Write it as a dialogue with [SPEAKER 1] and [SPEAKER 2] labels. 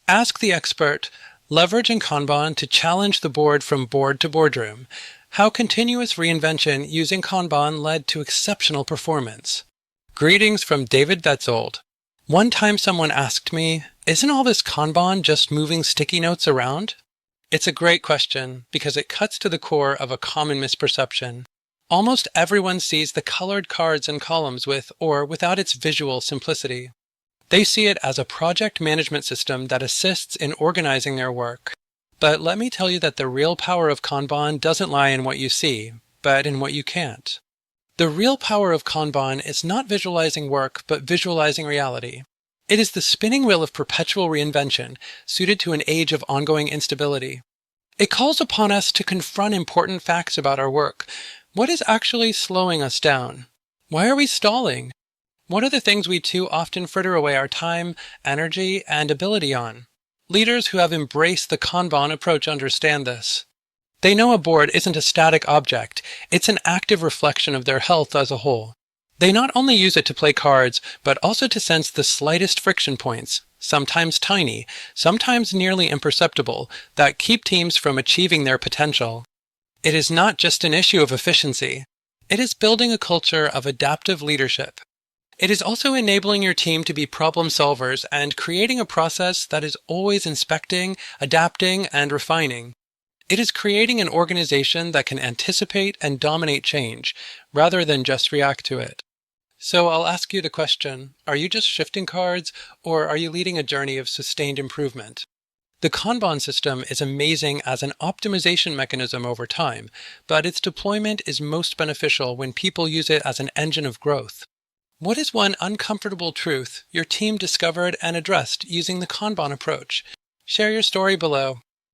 [SPEAKER 1] Ask the expert, leveraging Kanban to challenge the board from board to boardroom. How continuous reinvention using Kanban led to exceptional performance. Greetings from David Betzold. One time someone asked me, isn't all this Kanban just moving sticky notes around? It's a great question because it cuts to the core of a common misperception. Almost everyone sees the colored cards and columns with or without its visual simplicity. They see it as a project management system that assists in organizing their work. But let me tell you that the real power of Kanban doesn't lie in what you see, but in what you can't. The real power of Kanban is not visualizing work, but visualizing reality. It is the spinning wheel of perpetual reinvention, suited to an age of ongoing instability. It calls upon us to confront important facts about our work. What is actually slowing us down? Why are we stalling? What are the things we too often fritter away our time, energy, and ability on? Leaders who have embraced the Kanban approach understand this. They know a board isn't a static object, it's an active reflection of their health as a whole. They not only use it to play cards, but also to sense the slightest friction points, sometimes tiny, sometimes nearly imperceptible, that keep teams from achieving their potential. It is not just an issue of efficiency. It is building a culture of adaptive leadership. It is also enabling your team to be problem solvers and creating a process that is always inspecting, adapting, and refining. It is creating an organization that can anticipate and dominate change, rather than just react to it. So I'll ask you the question, are you just shifting cards, or are you leading a journey of sustained improvement? The Kanban system is amazing as an optimization mechanism over time, but its deployment is most beneficial when people use it as an engine of growth. What is one uncomfortable truth your team discovered and addressed using the Kanban approach? Share your story below.